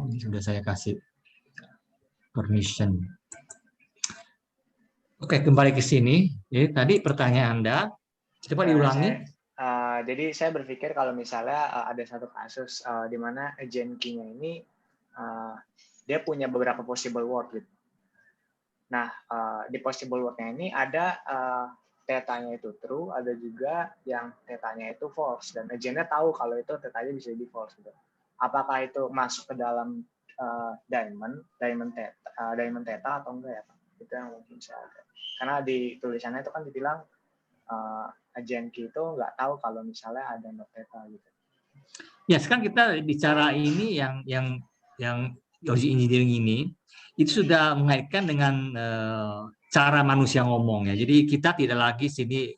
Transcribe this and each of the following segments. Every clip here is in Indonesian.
Ini sudah saya kasih permission. Oke, kembali ke sini. Jadi tadi pertanyaan Anda, coba diulangi. Jadi saya berpikir kalau misalnya ada satu kasus di mana agent key-nya ini dia punya beberapa possible word gitu. Nah, di possible word-nya ini ada tetanya itu true, ada juga yang tetanya itu false, dan agent-nya tahu kalau itu tetanya bisa jadi false gitu. Apakah itu masuk ke dalam diamond theta atau enggak ya Pak? Itu yang mungkin saya ada. Karena di tulisannya itu kan dibilang agent key itu nggak tahu kalau misalnya ada not theta gitu. Ya, sekarang kita bicara ini yang logic engineering ini itu sudah mengaitkan dengan cara manusia ngomong ya. Jadi kita tidak lagi sini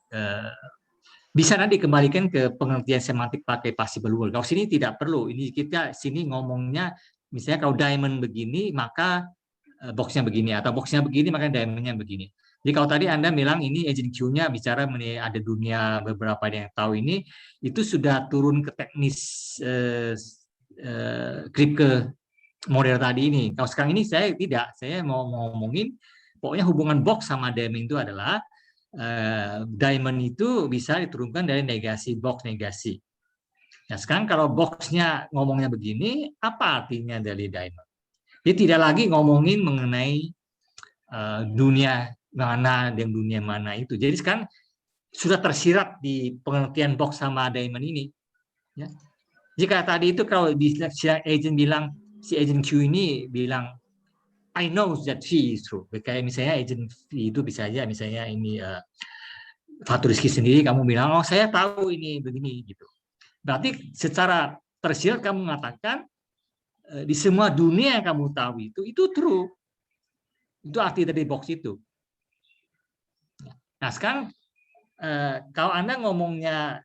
bisa nanti kembalikan ke pengertian semantik pakai possible word. Kalau sini tidak perlu. Ini kita sini ngomongnya misalnya kalau diamond begini maka boxnya begini, atau boxnya begini maka diamondnya begini. Jadi kalau tadi Anda bilang ini agent Q-nya bicara mengenai ada dunia beberapa yang tahu ini, itu sudah turun ke teknis kripke model tadi ini. Kalau sekarang ini saya tidak, saya mau ngomongin pokoknya hubungan box sama diamond itu adalah diamond itu bisa diturunkan dari negasi box negasi. Nah sekarang kalau boxnya ngomongnya begini, apa artinya dari diamond? Dia tidak lagi ngomongin mengenai dunia mana dan dunia mana itu. Jadi sekarang sudah tersirat di pengertian box sama diamond ini. Ya. Jika tadi itu kalau si agent bilang, si agent Q ini bilang, I know that she is true. Kayak misalnya agent V itu bisa aja, misalnya ini Fatur Rizky sendiri, kamu bilang, oh saya tahu ini begini gitu. Berarti secara tersirat kamu mengatakan di semua dunia yang kamu tahu itu true. Itu arti dari box itu. Nah sekarang kalau Anda ngomongnya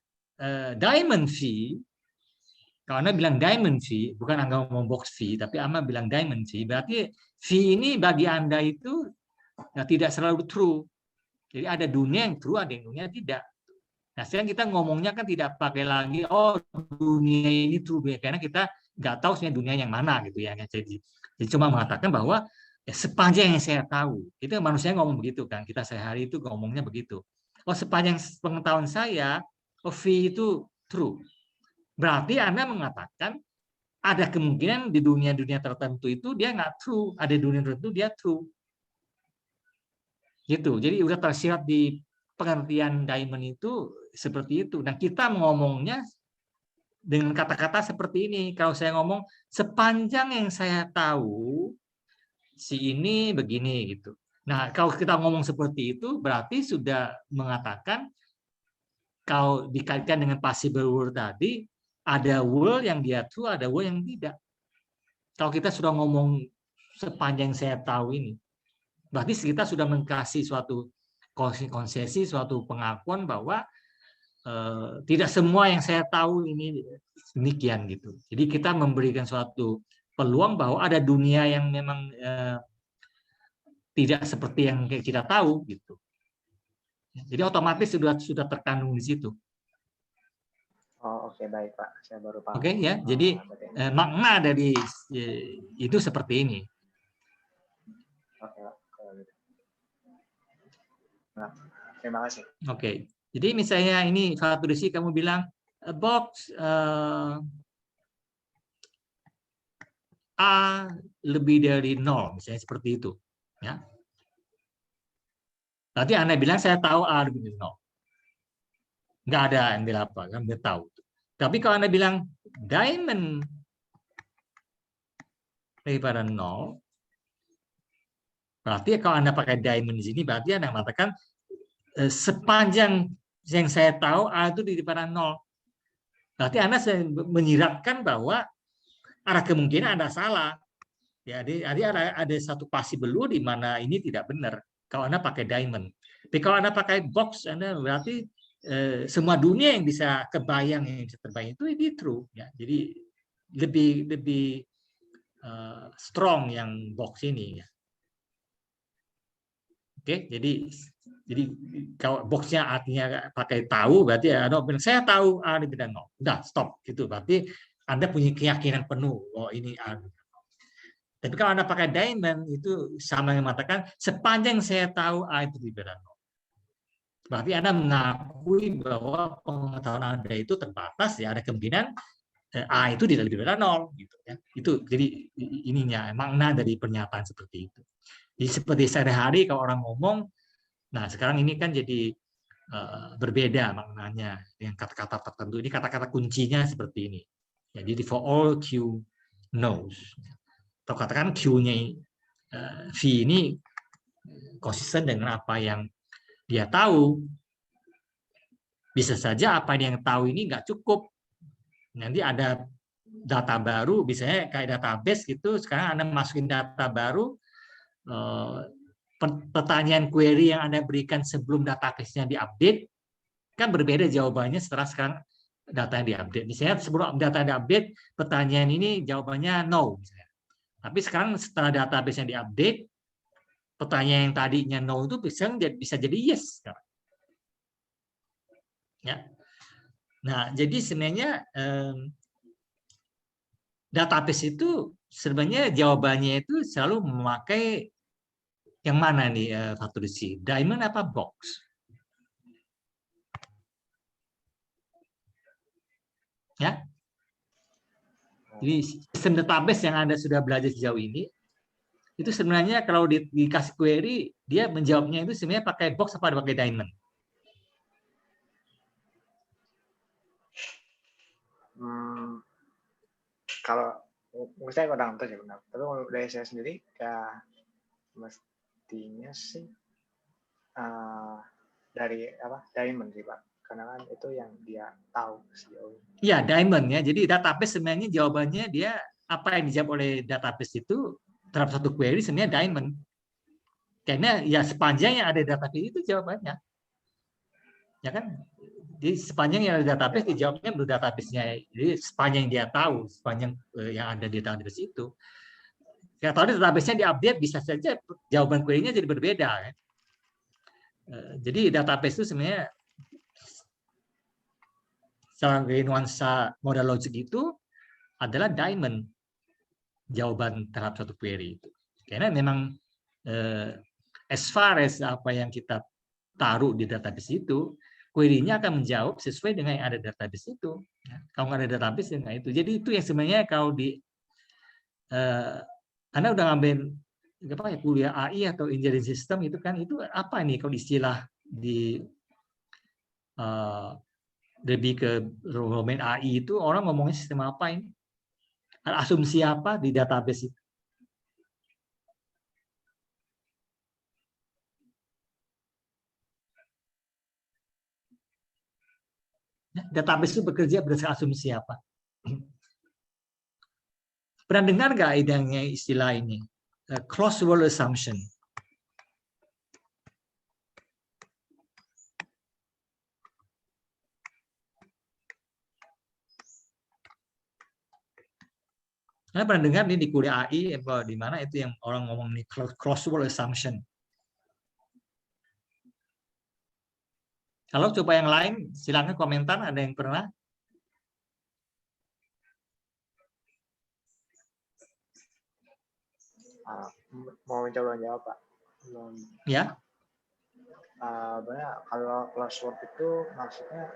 diamond V, kalau Anda bilang diamond V, bukan Anda ngomong box V, tapi Anda bilang diamond V, berarti V ini bagi Anda itu tidak selalu true. Jadi ada dunia yang true, ada yang dunia tidak. Nah sekarang kita ngomongnya kan tidak pakai lagi, oh dunia ini true, karena kita nggak tahu sebenarnya dunia yang mana gitu ya. Jadi cuma mengatakan bahwa ya, sepanjang yang saya tahu, itu manusia ngomong begitu kan, kita sehari itu ngomongnya begitu. Oh sepanjang pengetahuan saya, oh V itu true. Berarti Anda mengatakan ada kemungkinan di dunia-dunia tertentu itu dia nggak true, ada dunia tertentu dia true. Gitu. Jadi udah tersirat di pengertian diamond itu seperti itu. Dan kita ngomongnya dengan kata-kata seperti ini. Kalau saya ngomong sepanjang yang saya tahu si ini begini gitu. Nah, kalau kita ngomong seperti itu berarti sudah mengatakan kalau dikaitkan dengan possible word tadi ada word yang dia true, ada word yang tidak. Kalau kita sudah ngomong sepanjang saya tahu ini, berarti kita sudah mengkasih suatu konsesi, suatu pengakuan bahwa tidak semua yang saya tahu ini demikian gitu. Jadi kita memberikan suatu peluang bahwa ada dunia yang memang tidak seperti yang kita tahu gitu. Jadi otomatis sudah terkandung di situ. Oh oke, baik Pak, saya baru paham. Oke ya, jadi makna dari itu seperti ini. Oke Pak, nah, terima kasih. Oke, jadi misalnya ini Fatur Rizky kamu bilang box A lebih dari 0, misalnya seperti itu. Ya. Tadi Anda bilang saya tahu A lebih dari 0. Nggak ada ambil apa, kan nggak tahu. Tapi kalau Anda bilang diamond daripada 0, berarti kalau Anda pakai diamond di sini, berarti Anda mengatakan sepanjang yang saya tahu A itu daripada 0. Berarti Anda menyiratkan bahwa ada kemungkinan Anda salah. Ya, jadi ada satu possible di mana ini tidak benar kalau Anda pakai diamond. Tapi kalau Anda pakai box, Anda berarti semua dunia yang bisa kebayang, yang bisa terbayang itu ini true. Ya. Jadi lebih strong yang box ini. Ya. Oke, jadi kalau boxnya artinya pakai tahu, berarti Anda bilang saya tahu A lebih dari 0. Udah stop gitu. Berarti Anda punya keyakinan penuh, oh ini A. Tapi kalau Anda pakai diamond, itu sama yang mengatakan sepanjang saya tahu A itu lebih dari 0. Berarti Anda mengakui bahwa pengetahuan Anda itu terbatas, ya ada kemungkinan A itu tidak lebih dari 0. Gitu, ya. Itu jadi ininya, makna dari pernyataan seperti itu. Jadi seperti sehari-hari kalau orang ngomong, nah sekarang ini kan jadi berbeda maknanya dengan kata-kata tertentu. Ini kata-kata kuncinya seperti ini. Jadi for all Q knows. Atau katakan Q-nya V ini konsisten dengan apa yang dia tahu. Bisa saja apa yang tahu ini nggak cukup. Nanti ada data baru, misalnya kayak database gitu. Sekarang Anda masukin data baru, pertanyaan query yang Anda berikan sebelum database-nya diupdate, kan berbeda jawabannya setelah sekarang data yang diupdate. Misalnya sebelum data diupdate, pertanyaan ini jawabannya no. Misalnya. Tapi sekarang setelah database yang diupdate, pertanyaan yang tadinya no itu bisa jadi yes. Ya. Nah, jadi sebenarnya database itu sebenarnya jawabannya itu selalu memakai yang mana nih, Faturisi? Diamond apa box? Ya. Jadi sistem database yang Anda sudah belajar sejauh ini, itu sebenarnya kalau dikasih query, dia menjawabnya itu sebenarnya pakai box apa pakai diamond? Kalau menurut saya kurang tahu ya benar. Tapi kalau dari saya sendiri ya mestinya sih dari diamond sih Pak. Karena kan itu yang dia tahu sejauh ini. Iya, diamond ya. Jadi database sebenarnya jawabannya dia apa yang dijawab oleh database itu terhadap satu query sebenarnya diamond. Karena ya sepanjang yang ada database itu jawabannya. Ya kan? Jadi sepanjang yang ada database dijawabnya menurut database-nya. Jadi sepanjang dia tahu, sepanjang yang ada di database itu. Ya kalau database-nya diupdate bisa saja jawaban query-nya jadi berbeda kan. Jadi database itu sebenarnya sebagai nuansa modal logik itu adalah diamond jawaban terhadap satu query itu. Karena memang as far as apa yang kita taruh di database itu, query-nya akan menjawab sesuai dengan yang ada di database itu. Kalau nggak ada database, ya itu. Jadi itu yang sebenarnya kalau di Anda udah ngambil apa ya, kuliah AI atau engineering system itu kan, itu apa nih kalau istilah di lebih ke domain AI itu orang ngomongnya sistem apa ini? Asumsi apa di database itu? Database itu bekerja berdasarkan asumsi apa? Pernah dengar nggak idenya istilah ini? Closed world assumption. Anda pernah dengar nih di kuliah AI di mana itu yang orang ngomong nih closed world assumption. Kalau coba yang lain silakan komentar, ada yang pernah? Mau mencoba jawab Pak? Ya. Kalau close word itu maksudnya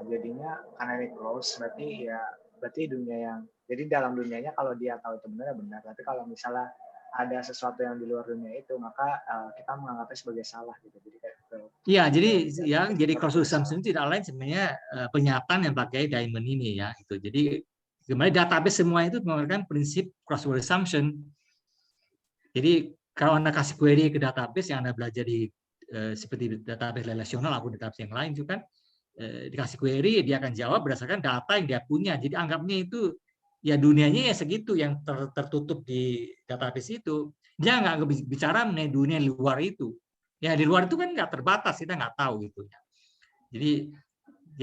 jadinya karena ini close berarti dunia yang jadi dalam dunianya kalau dia tahu itu benar, tapi kalau misalnya ada sesuatu yang di luar dunia itu maka kita menganggapnya sebagai salah gitu. Jadi kayak iya, jadi closed world assumption tidak lain sebenarnya pernyataan yang pakai diamond ini ya itu. Jadi sebenarnya database semua itu menggunakan prinsip closed world assumption. Jadi kalau Anda kasih query ke database yang Anda belajar di seperti database relasional atau database yang lain itu kan dikasih query, dia akan jawab berdasarkan data yang dia punya. Jadi anggapnya itu ya dunianya ya segitu yang tertutup di database itu. Dia nggak bicara mengenai dunia luar itu. Ya di luar itu kan nggak terbatas, kita nggak tahu gitu. Jadi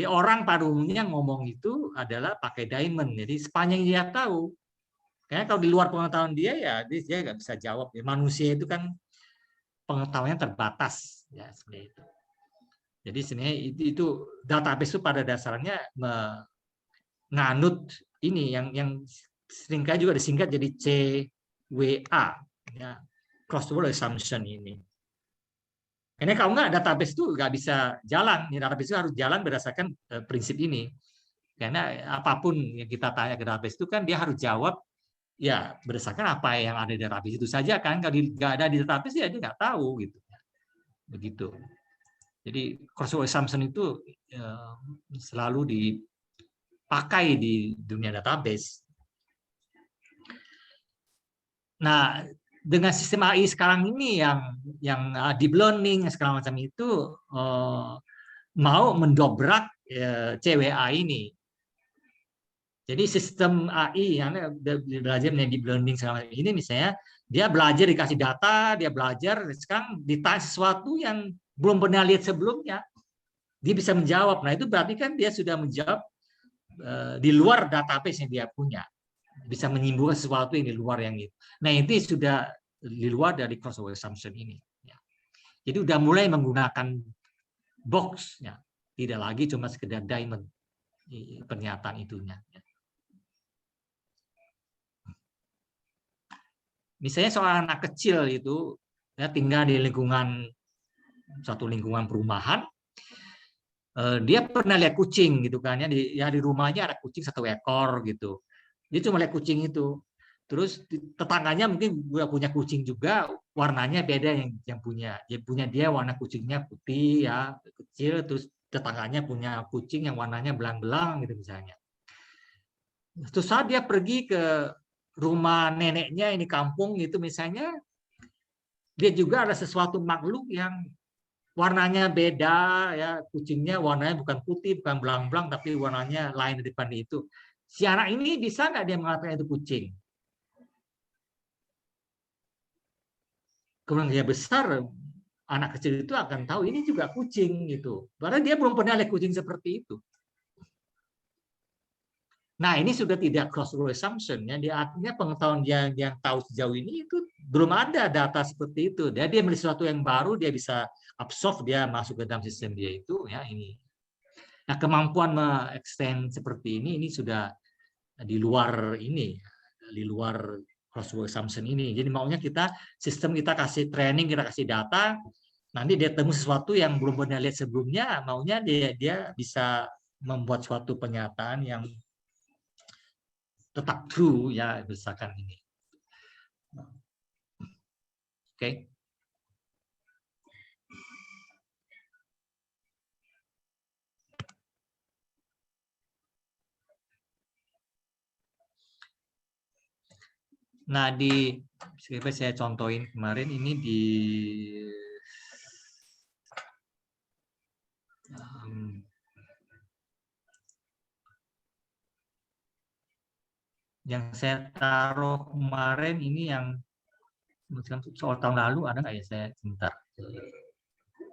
orang pada umumnya ngomong itu adalah pakai diamond. Jadi sepanjang dia tahu. Karena kalau di luar pengetahuan dia ya dia nggak bisa jawab. Ya, manusia itu kan pengetahuannya terbatas ya seperti itu. Jadi sebenarnya itu database itu pada dasarnya menganut ini yang seringkali juga disingkat jadi CWA, ya, cross-word assumption ini. Karena kalau nggak database itu nggak bisa jalan, database itu harus jalan berdasarkan prinsip ini. Karena apapun yang kita tanya ke database itu kan dia harus jawab ya berdasarkan apa yang ada di database itu saja kan. Kalau nggak ada di database ya dia nggak tahu gitu. Begitu. Jadi cross-word assumption itu selalu dipakai di dunia database. Nah, dengan sistem AI sekarang ini yang deep learning segala macam itu mau mendobrak CWA ini. Jadi sistem AI yang belajar deep learning segala macam ini misalnya dia belajar dikasih data, dia belajar sekarang ditanya sesuatu yang belum pernah lihat sebelumnya, dia bisa menjawab. Nah itu berarti kan dia sudah menjawab di luar database yang dia punya, bisa menyimpulkan sesuatu yang di luar yang itu. Nah itu sudah di luar dari cross-word assumption ini. Jadi udah mulai menggunakan box, ya. Tidak lagi cuma sekedar diamond pernyataan itunya. Misalnya seorang anak kecil itu ya, tinggal di satu lingkungan perumahan, dia pernah lihat kucing gitu kan ya di rumahnya ada kucing 1 ekor gitu. Dia cuma lihat kucing itu. Terus tetangganya mungkin juga punya kucing juga, warnanya beda yang punya. Dia warna kucingnya putih ya, kecil, terus tetangganya punya kucing yang warnanya belang-belang gitu misalnya. Terus saat dia pergi ke rumah neneknya ini kampung gitu misalnya, dia juga ada sesuatu makhluk yang warnanya beda ya, kucingnya warnanya bukan putih, bukan belang-belang, tapi warnanya lain daripada itu. Si anak ini bisa nggak dia mengatakan itu kucing? Kemudian dia besar, anak kecil itu akan tahu ini juga kucing gitu. Padahal dia belum pernah lihat kucing seperti itu. Nah ini sudah tidak cross-word assumption ya. Dia artinya pengetahuan yang tahu sejauh ini itu belum ada data seperti itu. Dia melihat sesuatu yang baru, dia bisa absorb, dia masuk ke dalam sistem dia itu ya ini. Nah kemampuan mengextend seperti ini sudah di luar ini, di luar cross-word assumption ini. Jadi maunya sistem kita kasih training, kita kasih data, nanti dia temu sesuatu yang belum pernah lihat sebelumnya, maunya dia bisa membuat suatu pernyataan yang tetap true ya berdasarkan ini. Oke. Nah saya contohin kemarin ini yang saya taruh kemarin ini yang soal tahun lalu ada nggak ya, saya sebentar.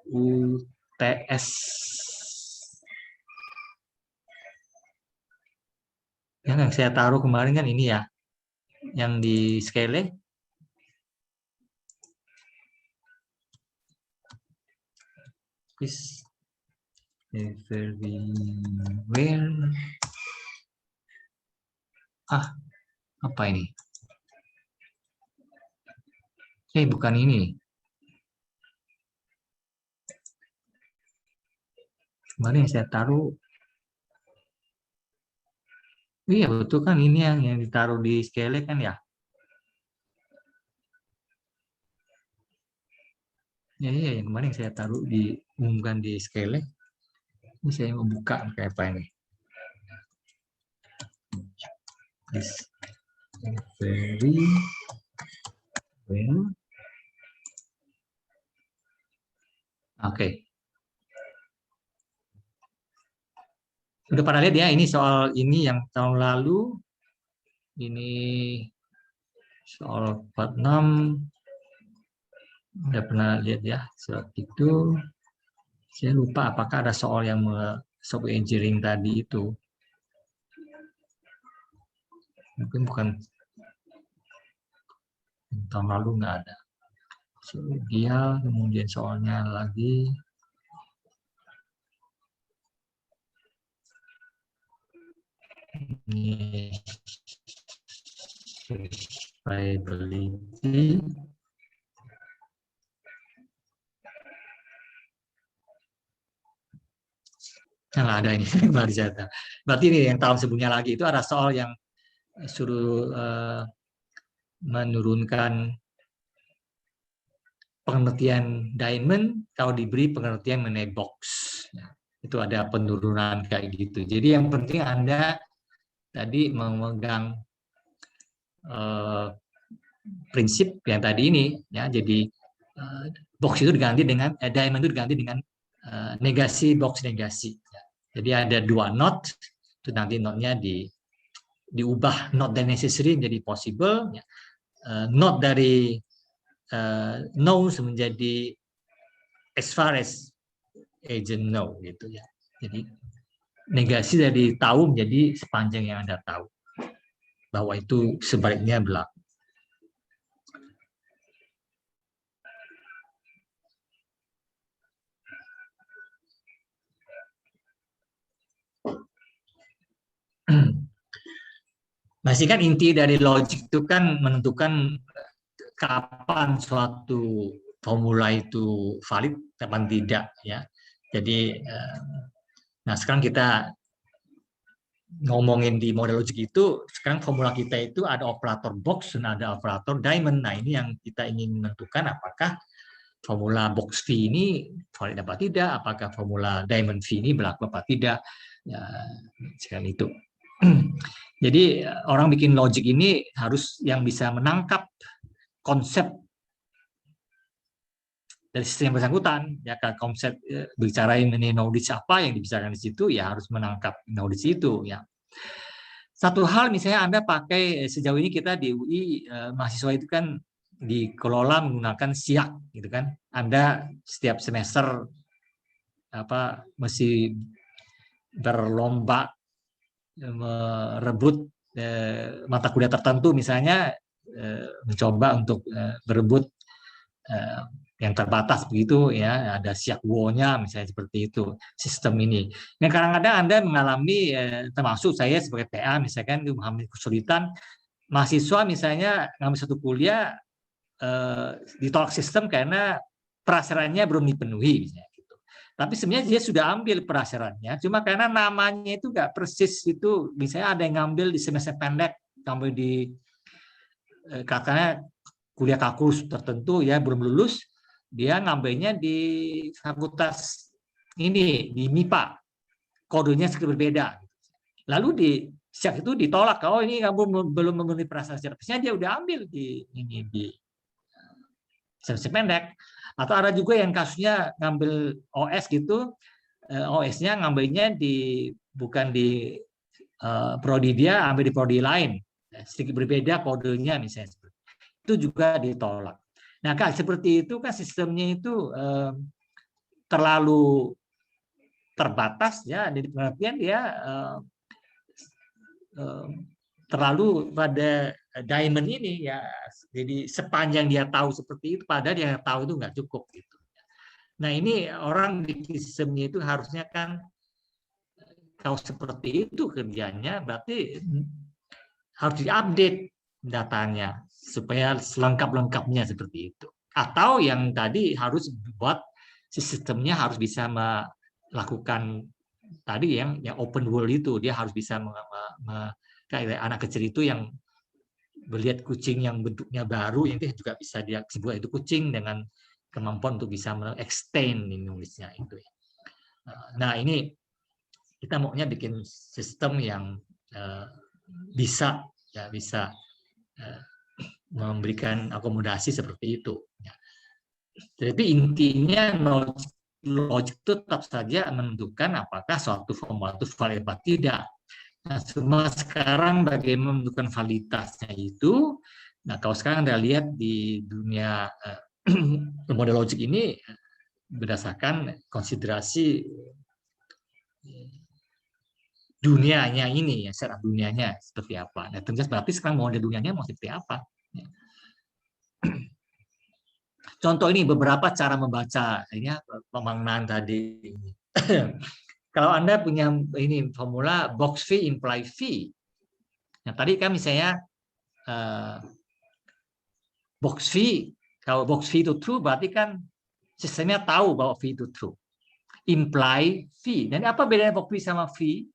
UTS yang saya taruh kemarin kan ini ya, yang di scale is everywhere. Apa ini? Bukan ini. Kemarin yang saya taruh. Iya betul kan, ini yang ditaruh di scale kan ya. Iya yang kemarin saya taruh diumumkan di scale. Ini saya mau buka kayak apa ini. Is very well. Oke. Udah pernah lihat ya ini soal ini yang tahun lalu. Ini soal 46. Udah pernah lihat ya soal itu. Saya lupa apakah ada soal yang software engineering tadi itu. Mungkin bukan, tahun lalu nggak ada. So, dia kemudian soalnya lagi ini Verifiability. Nggak ada ini, kembali data. Berarti ini yang tahun sebelumnya lagi itu ada soal yang suruh menurunkan pengertian diamond kalau diberi pengertian mengenai box. Nah, itu ada penurunan kayak gitu. Jadi yang penting Anda tadi memegang prinsip yang tadi ini, ya. Jadi box itu diganti dengan diamond itu diganti dengan negasi box negasi. Ya. Jadi ada dua not, itu nanti notnya diubah not dari necessary menjadi possible, ya. Not dari known menjadi as far as agent know, gitu ya. Jadi negasi dari tahu menjadi sepanjang yang Anda tahu, bahwa itu sebaliknya berlaku. Masih kan inti dari logik itu kan menentukan kapan suatu formula itu valid, kapan tidak, ya. Jadi, nah sekarang kita ngomongin di model logik itu, sekarang formula kita itu ada operator box dan ada operator diamond. Nah ini yang kita ingin menentukan apakah formula box V ini valid apa tidak, apakah formula diamond V ini berlaku apa tidak, ya, sekarang itu. Jadi orang bikin logik ini harus yang bisa menangkap konsep dari sistem yang bersangkutan, ya kan, konsep bicara mengenai knowledge apa yang dibicarakan di situ, ya harus menangkap knowledge itu, ya. Satu hal misalnya Anda pakai, sejauh ini kita di UI mahasiswa itu kan dikelola menggunakan SIAK, gitu kan. Anda setiap semester mesti berlomba merebut mata kuliah tertentu, misalnya mencoba untuk berebut yang terbatas begitu, ya, ada SIAK-WO-nya misalnya, seperti itu sistem ini. Nah, kadang-kadang Anda mengalami, termasuk saya sebagai TA misalkan mengalami kesulitan, mahasiswa misalnya ngambil satu kuliah ditolak sistem karena prasyaratnya belum dipenuhi misalnya. Tapi sebenarnya dia sudah ambil prasyaratnya, cuma karena namanya itu nggak persis itu, misalnya ada yang ngambil di semester pendek, ngambil di katanya kuliah kalkulus tertentu, ya, belum lulus, dia ngambilnya di fakultas ini, di MIPA, kodenya sedikit berbeda. Lalu di SIAK itu ditolak, oh ini kamu belum memenuhi prasyarat, dia udah ambil di semester pendek. Atau ada juga yang kasusnya ngambil OS gitu, OS-nya ngambilnya bukan di prodi dia, ambil di prodi lain, sedikit berbeda kodenya misalnya, itu juga ditolak. Nah, kan seperti itu kan sistemnya itu terlalu terbatas, ya, di pengertian dia terlalu pada diamond ini, ya. Jadi sepanjang dia tahu seperti itu, padahal dia tahu itu nggak cukup gitu. Nah ini orang di sistemnya itu harusnya kan kalau seperti itu kerjanya, berarti harus diupdate datanya supaya selengkap-lengkapnya seperti itu. Atau yang tadi harus buat sistemnya harus bisa melakukan tadi yang open world itu, dia harus bisa kayak anak kecil itu yang melihat kucing yang bentuknya baru, itu juga bisa dia sebut itu kucing dengan kemampuan untuk bisa extend nulisnya itu. Nah ini kita maunya bikin sistem yang bisa memberikan akomodasi seperti itu. Tapi intinya logik itu tetap saja menentukan apakah suatu formula itu valid atau tidak. Nah, cuma sekarang bagaimana menentukan validitasnya itu. Nah, kalau sekarang Anda lihat di dunia model logik ini berdasarkan konsiderasi dunianya ini, ya, secara dunianya seperti apa. Nah, tentu berarti sekarang model dunianya mau seperti apa. Contoh ini beberapa cara membaca ini pemaknaan tadi. Kalau Anda punya ini formula box V imply V. Nah, tadi kan misalnya box V. Kalau box V itu true, berarti kan sistemnya tahu bahwa V itu true. Imply V. Dan apa bedanya box V sama V?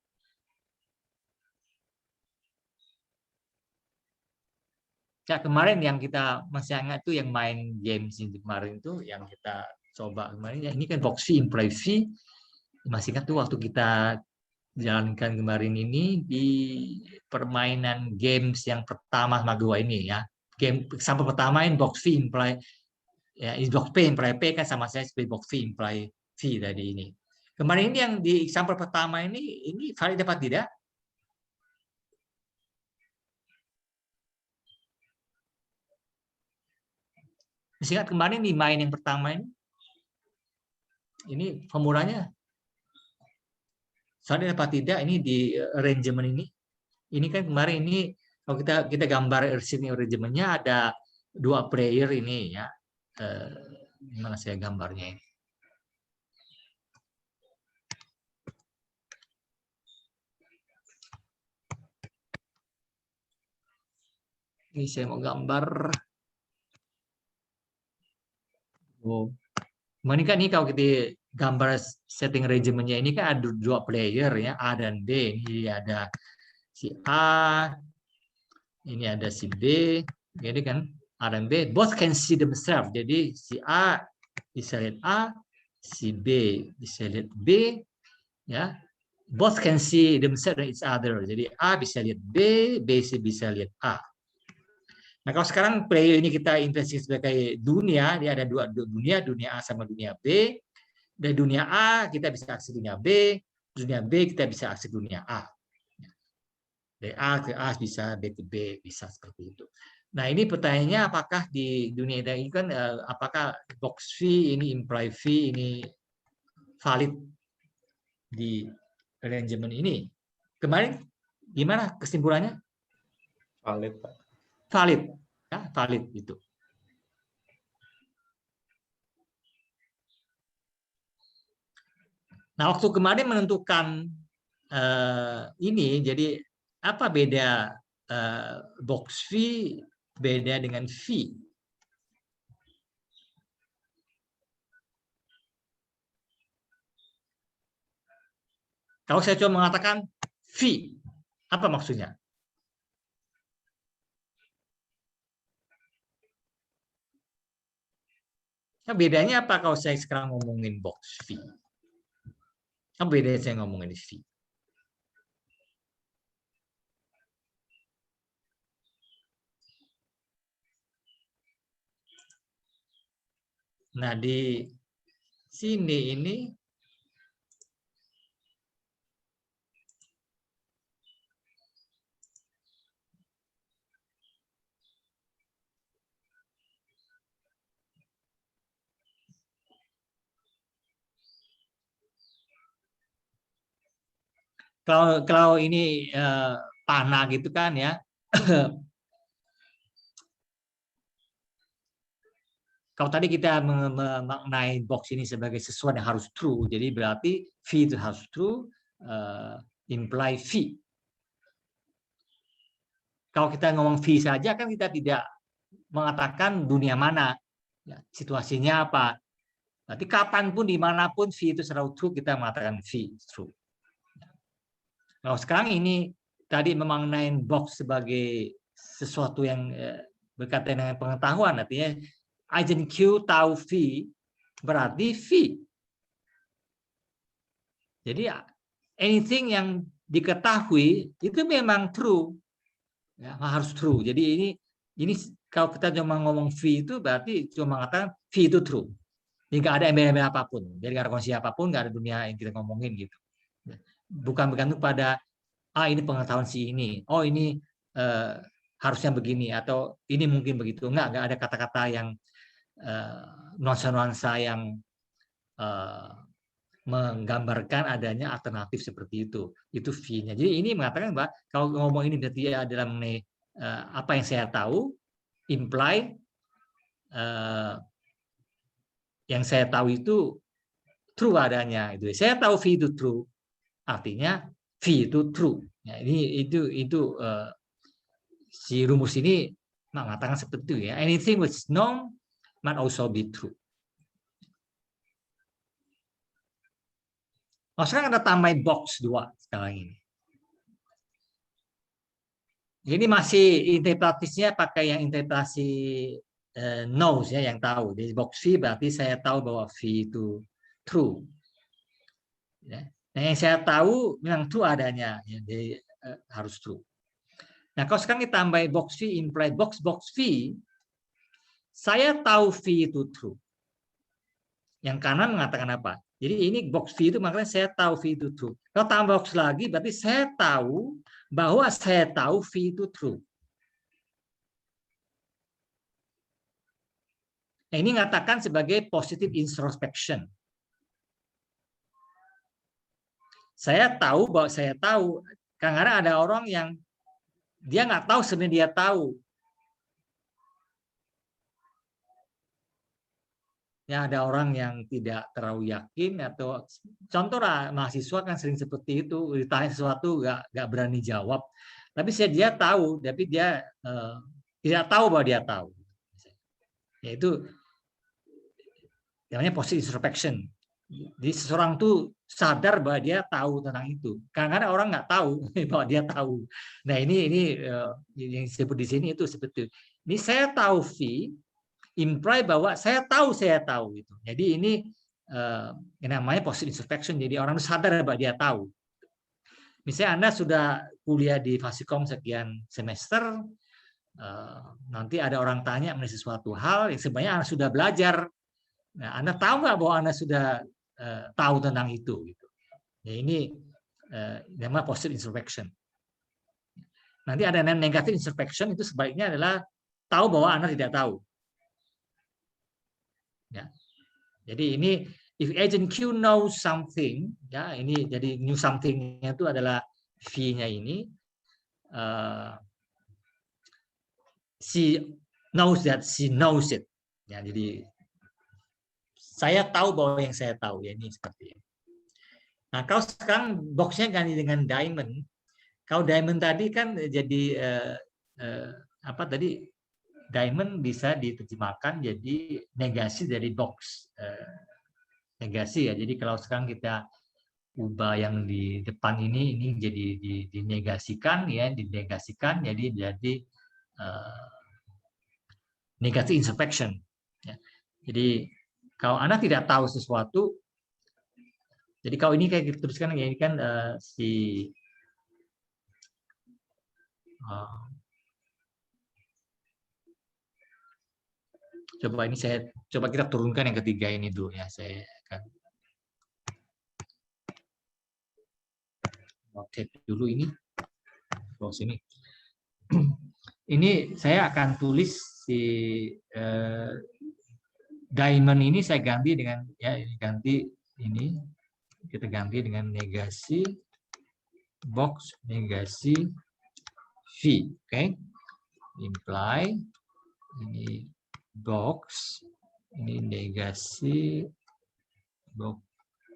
Ya, kemarin yang kita masih ingat itu yang main games ini kemarin itu yang kita coba kemarin. Ya, ini kan box V, imply V. Masih ingat tuh waktu kita jalankan kemarin ini di permainan games yang pertama sama gua ini ya. Game sampel pertama box V imply ya, box P imply P kan sama saya seperti box V imply V tadi ini. Kemarin ini yang di sampel pertama ini valid dapat tidak? Masih ingat kemarin di main yang pertama ini formulanya valid dapat tidak? Ini di arrangement ini kan kemarin ini kalau kita gambar sini arrangementnya ada 2 player ini ya. Gimana saya gambarnya ini? Ini saya mau gambar. Oh, ini kan ini kalau kita gambar setting regimennya ini kan ada 2 player ya, A dan B. Ini ada si A, ini ada si B. Jadi kan A dan B both can see themselves. Jadi si A bisa lihat A, si B bisa lihat B, ya. Both can see themselves and each other. Jadi A bisa lihat B, B bisa lihat A. Nah, kalau sekarang player ini kita investasi sebagai dunia, dia ada dua dunia, dunia A sama dunia B. Dari dunia A kita bisa akses dunia B, dunia B kita bisa akses dunia A. Dari A ke A bisa, B ke B bisa seperti itu. Nah, ini pertanyaannya apakah di dunia ini kan apakah box V ini imply V ini valid di arrangement ini? Kemarin gimana kesimpulannya? Valid, Pak. Valid, ya, valid itu. Nah, waktu kemarin menentukan ini, jadi apa beda box V beda dengan V? Kalau saya coba mengatakan V, apa maksudnya? Nah, bedanya apa kalau saya sekarang ngomongin box V? Apa bedanya saya ngomongin V? Nah, di sini ini kalau ini panah gitu kan ya. Kalau tadi kita memaknai box ini sebagai sesuatu yang harus true, jadi berarti V itu harus true, imply V. Kalau kita ngomong V saja kan kita tidak mengatakan dunia mana, ya, situasinya apa. Berarti kapanpun, dimanapun V itu selalu true, kita mengatakan V true. Kalau sekarang ini tadi memaknai box sebagai sesuatu yang berkaitan dengan pengetahuan, artinya agent Q tahu V, berarti V. Jadi anything yang diketahui itu memang true, ya, harus true. Jadi ini kalau kita cuma ngomong V itu berarti cuma mengatakan V itu true. Jadi nggak ada embel-embel apapun, jadi nggak ada kondisi apapun, nggak ada dunia yang kita ngomongin gitu. Bukan bergantung pada ini pengetahuan si ini, oh ini harusnya begini atau ini mungkin begitu. Nggak ada kata-kata yang nuansa-nuansa yang menggambarkan adanya alternatif seperti itu V-nya. Jadi ini mengatakan bahwa kalau ngomong ini berarti adalah mengenai apa yang saya tahu, imply yang saya tahu itu true adanya. Itu saya tahu V itu true, artinya V itu true. Ya, itu si rumus ini mengatakan seperti itu ya. Anything which is known might also be true. Oh, sekarang ada tambahin box 2 sekarang ini. Ini masih interpretasinya pakai yang interpretasi knows ya, yang tahu. Jadi box V berarti saya tahu bahwa V itu true. Ya. Nah, yang saya tahu memang true adanya, ya, jadi harus true. Nah, kalau sekarang ditambah box V imply box V, saya tahu V itu true. Yang kanan mengatakan apa? Jadi ini box V itu makanya saya tahu V itu true. Kalau tambah box lagi berarti saya tahu bahwa saya tahu V itu true. Nah, ini mengatakan sebagai positive introspection. Saya tahu bahwa saya tahu. Kadang-kadang ada orang yang dia nggak tahu sebenarnya dia tahu. Ya, ada orang yang tidak terlalu yakin atau contoh lah mahasiswa kan sering seperti itu, ditanya sesuatu nggak berani jawab. Tapi dia tahu, tapi dia tidak tahu bahwa dia tahu. Yaitu namanya positive introspection. Jadi seseorang tuh sadar bahwa dia tahu tentang itu. Kadang-kadang orang nggak tahu bahwa dia tahu. Nah ini yang disebut di sini itu seperti ini. Saya tahu V, imply bahwa saya tahu itu. Jadi ini yang namanya positive introspection. Jadi orang sadar bahwa dia tahu. Misalnya Anda sudah kuliah di Fasikom sekian semester, nanti ada orang tanya mengenai sesuatu hal yang sebenarnya Anda sudah belajar. Nah, Anda tahu nggak bahwa Anda sudah tahu tentang itu? Gitu. Ya, ini namanya positive introspection. Nanti ada negative introspection, itu sebaiknya adalah tahu bahwa Anda tidak tahu. Ya. Jadi ini if agent Q knows something, ya ini jadi new something-nya itu adalah V-nya ini. She knows that she knows it. Ya, jadi saya tahu bahwa yang saya tahu ya ini seperti ini. Nah, kalau sekarang boxnya ganti dengan diamond. Kalau diamond tadi kan jadi apa tadi? Diamond bisa diterjemahkan jadi negasi dari box. Negasi ya. Jadi kalau sekarang kita ubah yang di depan ini jadi dinegasikan ya, dinegasikan jadi negative introspection. Ya. Jadi kalau Anda tidak tahu sesuatu, jadi kalau ini kayak kita tuliskan ya ini kan coba ini coba kita turunkan yang ketiga ini dulu ya, saya akan cek dulu ini. Oh, sini. Ini saya akan tulis si diamond ini saya ganti dengan ya ini kita ganti dengan negasi box negasi V, oke? Imply ini box ini negasi box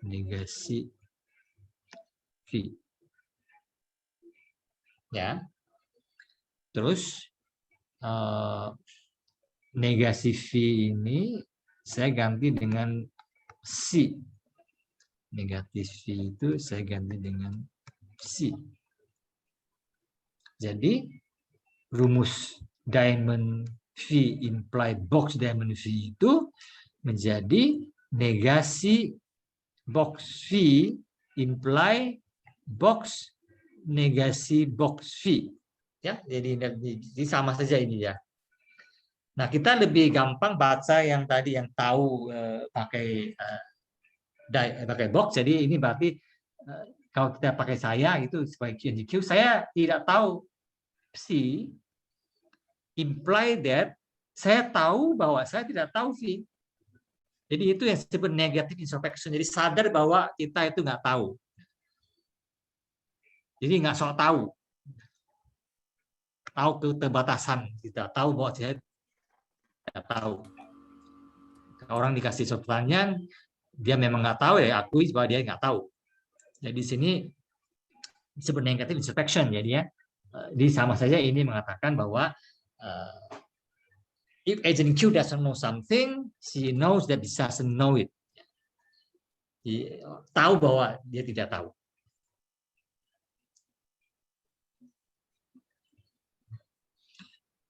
negasi V, ya. Terus negasi V ini saya ganti dengan C. Negatif V itu saya ganti dengan C. Jadi rumus diamond V imply box diamond V itu menjadi negasi box V imply box negasi box V. Ya, jadi sama saja ini ya. Nah, kita lebih gampang baca yang tadi yang tahu pakai box. Jadi ini berarti kalau kita pakai saya itu sebagai QNQ, saya tidak tahu C imply that saya tahu bahwa saya tidak tahu V. Jadi itu yang disebut negative introspection. Jadi sadar bahwa kita itu nggak tahu. Jadi nggak sok tahu. Tahu keterbatasan kita, tahu bahwa saya tidak tahu. Orang dikasih suatu pertanyaan, dia memang nggak tahu ya, akui bahwa dia nggak tahu. Jadi di sini disebut negative introspection, jadi ya. Jadi sama saja ini mengatakan bahwa if agent Q doesn't know something, she knows that he doesn't know it. Dia tahu bahwa dia tidak tahu.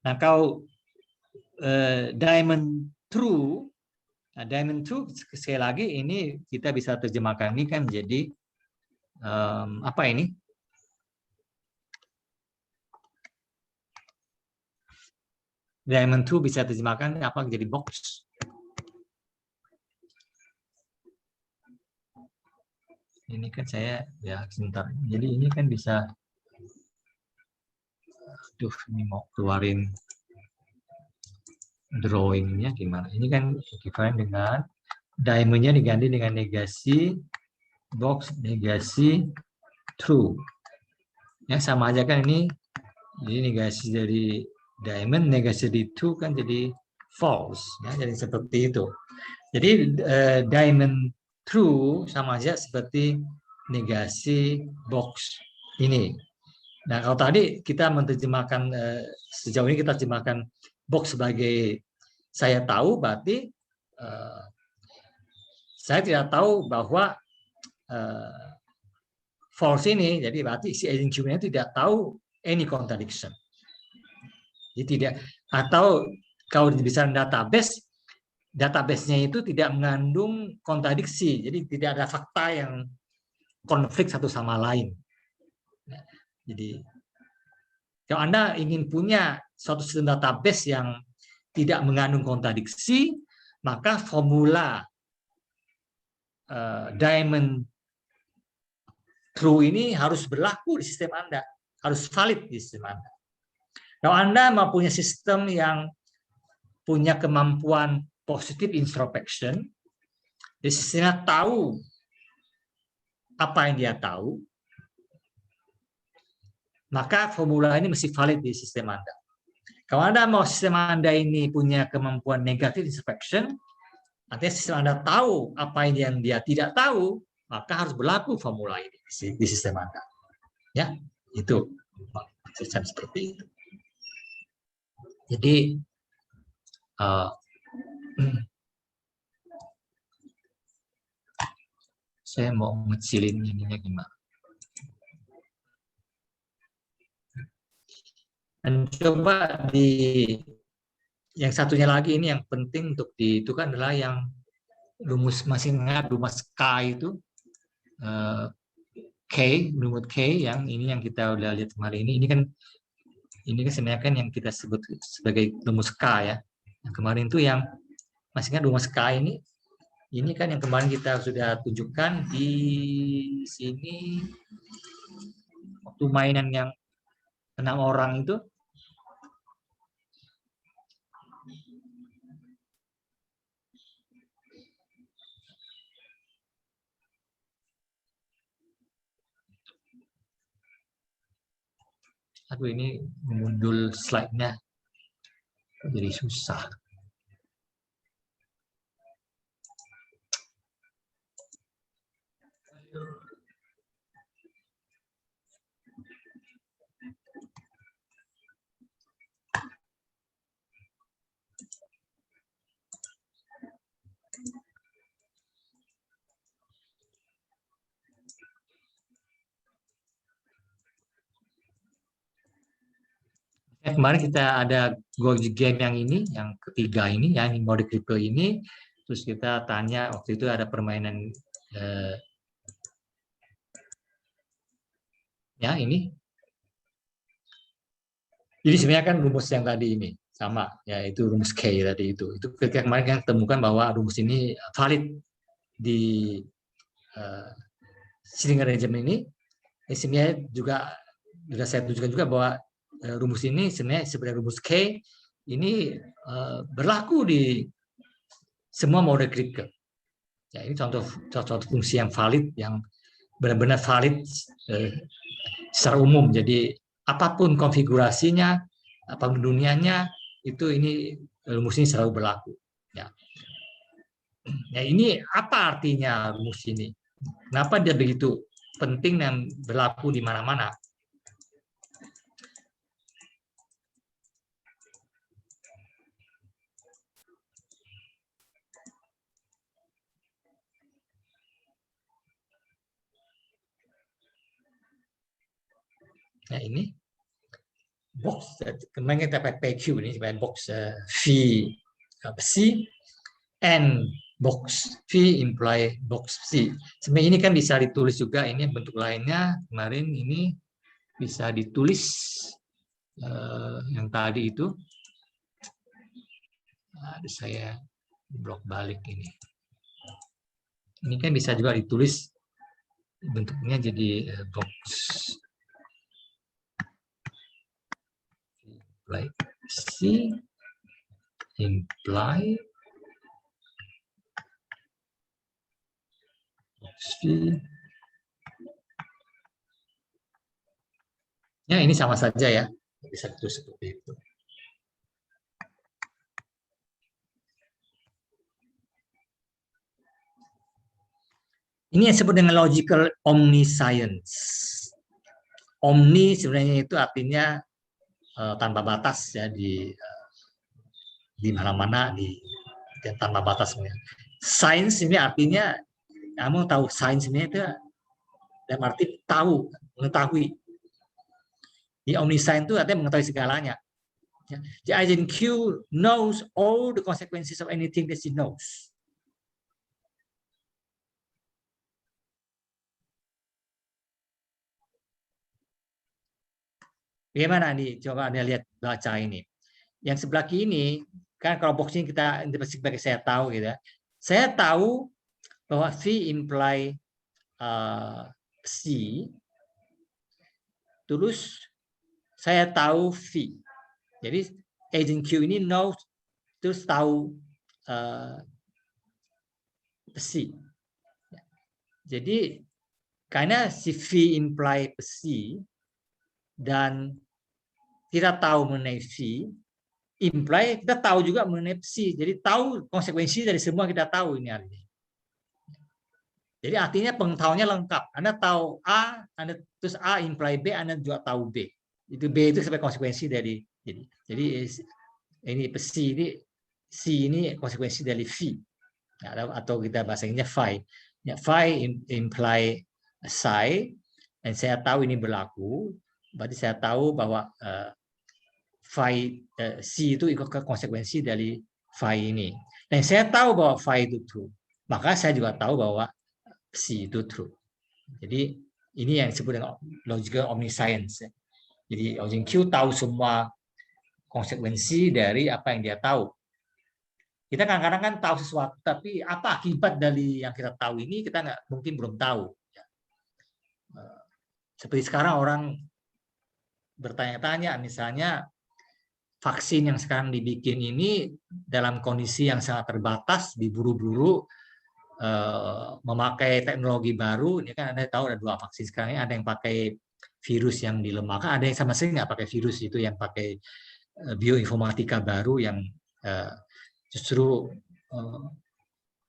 Nah, kalau diamond true, sekali lagi ini kita bisa terjemahkan ini kan menjadi apa ini? Diamond true bisa terjemahkan apa? Jadi box. Ini kan saya ya sebentar. Jadi ini kan bisa. Aduh, ini mau keluarin drawingnya gimana? Ini kan equivalent dengan diamondnya diganti dengan negasi box, negasi true. Ya sama aja kan ini. Jadi negasi dari diamond, negasi dari true kan jadi false. Ya, jadi seperti itu. Jadi diamond true sama aja seperti negasi box ini. Nah, kalau tadi kita menerjemahkan sejauh ini kita terjemahkan box sebagai saya tahu, berarti saya tidak tahu bahwa false ini, jadi berarti si agent Q-nya tidak tahu any contradiction. Jadi tidak, atau kalau bicara database-nya itu tidak mengandung kontradiksi, jadi tidak ada fakta yang konflik satu sama lain. Jadi kalau Anda ingin punya suatu sistem database yang tidak mengandung kontradiksi, maka formula diamond true ini harus berlaku di sistem Anda, harus valid di sistem Anda. Kalau Anda mau punya sistem yang punya kemampuan positive introspection, jadi sistemnya tahu apa yang dia tahu, maka formula ini mesti valid di sistem Anda. Kalau Anda mau sistem Anda ini punya kemampuan negative introspection, artinya sistem Anda tahu apa yang dia tidak tahu, maka harus berlaku formula ini di sistem Anda. Ya, itu sistem seperti itu. Jadi saya mau ngecilin ininya gimana? Dan coba yang satunya lagi ini yang penting untuk itu kan adalah yang rumus, masih ingat rumus K itu rumus K yang ini yang kita udah lihat kemarin ini kan sebenarnya kan yang kita sebut sebagai rumus K ya. Yang kemarin itu yang masih ingat rumus K ini kan yang kemarin kita sudah tunjukkan di sini waktu mainan yang 6 orang itu. Aduh, ini mundur slide-nya jadi susah. Kemarin kita ada Go game yang ini, yang ketiga ini, yang mode crypto ini, terus kita tanya waktu itu ada permainan ya ini. Jadi sebenarnya kan rumus yang tadi ini sama, yaitu rumus K tadi itu. Itu ketika kemarin kita temukan bahwa rumus ini valid di Schrödinger arrangement ini. Sebenarnya juga sudah saya tunjukkan juga bahwa rumus ini sebenarnya rumus K ini berlaku di semua mode critical. Ya, ini contoh fungsi yang valid, yang benar-benar valid secara umum. Jadi apapun konfigurasinya, apapun dunianya, itu ini rumus ini selalu berlaku. Ya. Nah, ini apa artinya rumus ini? Kenapa dia begitu penting dan berlaku di mana-mana? Nah, ini box, kemarin kita pakai PQ ini sebagai box V C and box V imply box C. Sebenarnya ini kan bisa ditulis juga, ini bentuk lainnya kemarin ini bisa ditulis yang tadi itu. Ada saya blok balik ini. Ini kan bisa juga ditulis bentuknya jadi box imply C imply box V. Ya, ini sama saja ya, bisa ditulis seperti itu. Ini yang disebut dengan logical omniscience. Omni sebenarnya itu artinya tanpa batas ya, di mana-mana, dan tanpa batas sebenarnya. Science ini artinya, kamu tahu sains ini itu dalam arti tahu, mengetahui. Di omniscience itu artinya mengetahui segalanya. The agent Q knows all the consequences of anything that she knows. Bagaimana nih? Coba Anda lihat, baca ini. Yang sebelah kiri kan kalau box ini kita interpretasi sebagai saya tahu gitu ya. Saya tahu bahwa V imply C. Terus saya tahu V. Jadi agent Q ini knows, terus tahu C. Jadi karena si V imply C dan kita tahu mengenai V, imply kita tahu juga mengenai C. Jadi tahu konsekuensi dari semua kita tahu ini artinya. Jadi artinya pengetahuannya lengkap. Anda tahu A, Anda terus A imply B, Anda juga tahu B. Itu B itu sebagai konsekuensi dari jadi ini C ini konsekuensi dari V. Atau kita bahasanya phi. Ya, phi imply psi, dan saya tahu ini berlaku. Berarti saya tahu bahwa phi C itu ikut ke konsekuensi dari phi ini. Dan saya tahu bahwa phi itu true. Maka saya juga tahu bahwa C itu true. Jadi ini yang disebut dengan logical omniscience. Jadi agent Q tahu semua konsekuensi dari apa yang dia tahu. Kita kadang-kadang kan tahu sesuatu, tapi apa akibat dari yang kita tahu ini kita mungkin belum tahu. Seperti sekarang orang bertanya-tanya, misalnya vaksin yang sekarang dibikin ini dalam kondisi yang sangat terbatas, diburu-buru, memakai teknologi baru. Ini kan Anda tahu ada 2 vaksin sekarang, ada yang pakai virus yang dilemahkan, ada yang sama sekali nggak pakai virus, itu yang pakai bioinformatika baru yang justru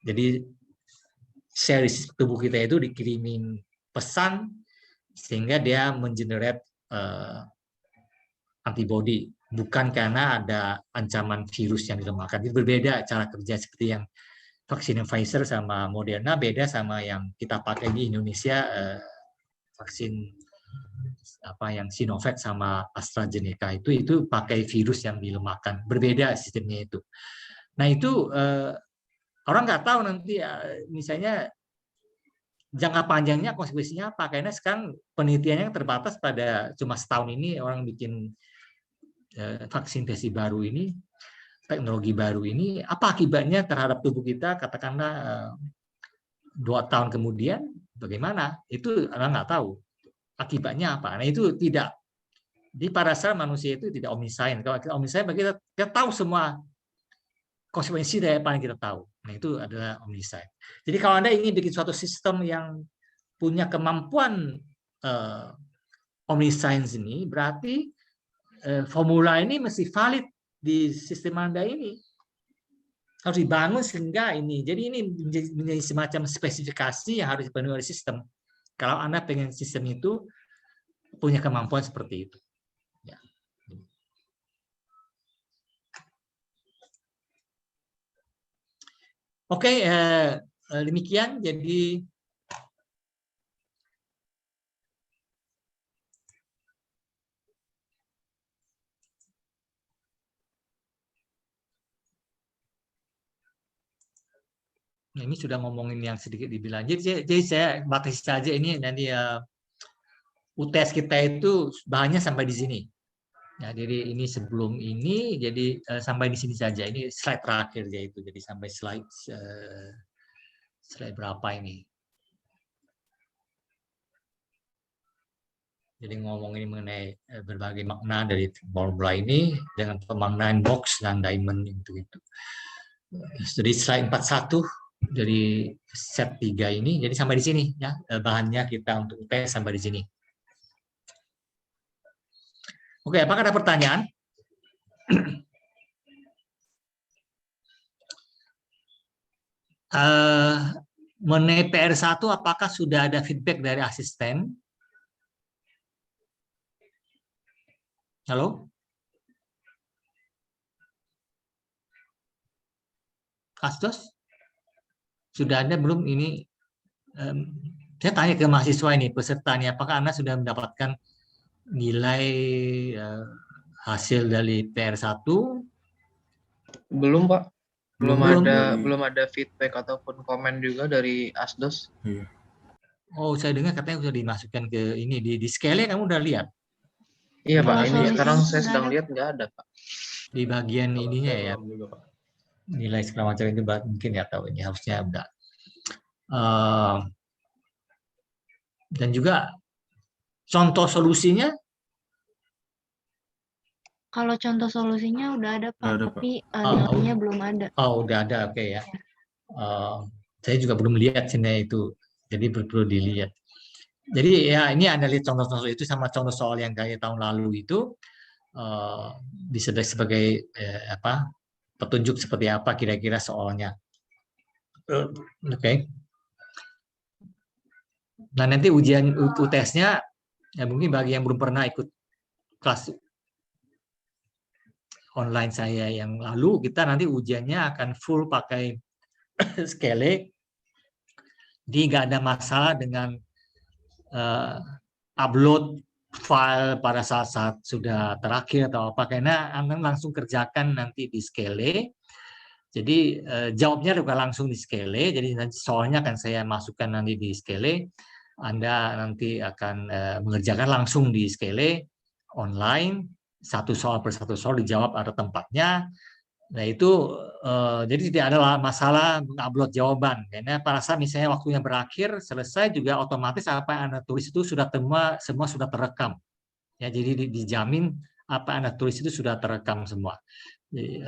jadi sel tubuh kita itu dikirimin pesan sehingga dia mengenerate antibody, bukan karena ada ancaman virus yang dilemahkan. Itu berbeda cara kerja, seperti yang vaksin Pfizer sama Moderna beda sama yang kita pakai di Indonesia, vaksin yang Sinovac sama AstraZeneca itu pakai virus yang dilemahkan, berbeda sistemnya itu. Nah itu orang nggak tahu nanti misalnya jangka panjangnya konsekuensinya apa, karena sekarang penelitiannya terbatas pada cuma setahun ini orang bikin vaksin versi baru ini, teknologi baru ini, apa akibatnya terhadap tubuh kita, katakanlah 2 tahun kemudian bagaimana, itu orang nggak tahu akibatnya apa. Nah itu tidak, di pada dasar manusia itu tidak omniscient. Kalau kita omniscient, kita tahu semua konsekuensi dari apa yang kita tahu. Nah itu adalah omniscient. Jadi kalau Anda ingin bikin suatu sistem yang punya kemampuan omniscience ini, berarti formula ini mesti valid di sistem Anda ini. Harus dibangun sehingga ini. Jadi ini menjadi semacam spesifikasi yang harus dipenuhi oleh sistem. Kalau Anda pengen sistem itu punya kemampuan seperti itu. Ya. Oke, demikian. Jadi Ini sudah ngomongin yang sedikit dibilang. Jadi saya batasi saja ini nanti UTS kita itu bahannya sampai di sini. Ya, jadi ini sebelum ini, jadi sampai di sini saja. Ini slide terakhir yaitu. Jadi sampai slide berapa ini? Jadi ngomongin mengenai berbagai makna dari formula ini dengan pemaknaan box dan diamond itu. Jadi slide 41 dari set 3 ini. Jadi sampai di sini ya bahannya kita untuk tes sampai di sini. Oke, apakah ada pertanyaan? Mengenai PR1, apakah sudah ada feedback dari asisten? Halo? Kastos? Sudah ada belum ini? Saya tanya ke mahasiswa ini, peserta ini, apakah Anda sudah mendapatkan nilai hasil dari PR1? Belum, Pak. Belum ada feedback ataupun komen juga dari Asdos. Iya. Oh, saya dengar katanya sudah dimasukkan ke ini di scale kamu udah lihat? Iya, Pak. Ini Kalau sekarang solusinya saya sedang nggak ada. lihat nggak ada, Pak. Di bagian Kalau ininya saya ya, belum juga, Pak. nilai segala macam itu mungkin ya tahu ini harusnya udah. Dan juga contoh solusinya. Kalau contoh solusinya udah ada, Pak, Udah ada, tapi nilainya belum ada. Oh, udah ada, oke ya. Saya juga belum lihat sini itu, jadi perlu dilihat. Jadi ya ini ada lihat contoh-contoh itu sama contoh soal yang kayak tahun lalu itu bisa sebagai petunjuk seperti apa kira-kira soalnya. Oke. Nah nanti ujian UTS-nya ya mungkin bagi yang belum pernah ikut kelas online saya yang lalu, kita nanti ujiannya akan full pakai Scale. Jadi nggak ada masalah dengan upload file pada saat sudah terakhir atau apa, karena Anda langsung kerjakan nanti di Scale. Jadi jawabnya juga langsung di Scale. Jadi nanti soalnya akan saya masukkan nanti di Scale. Anda nanti akan mengerjakan langsung di Scale online, satu soal per satu soal dijawab ada tempatnya. Nah itu jadi tidak ada masalah mengupload jawaban, karena pada saat misalnya waktunya berakhir selesai juga otomatis apa yang Anda tulis itu sudah semua sudah terekam. Ya, jadi dijamin apa yang Anda tulis itu sudah terekam semua. Jadi,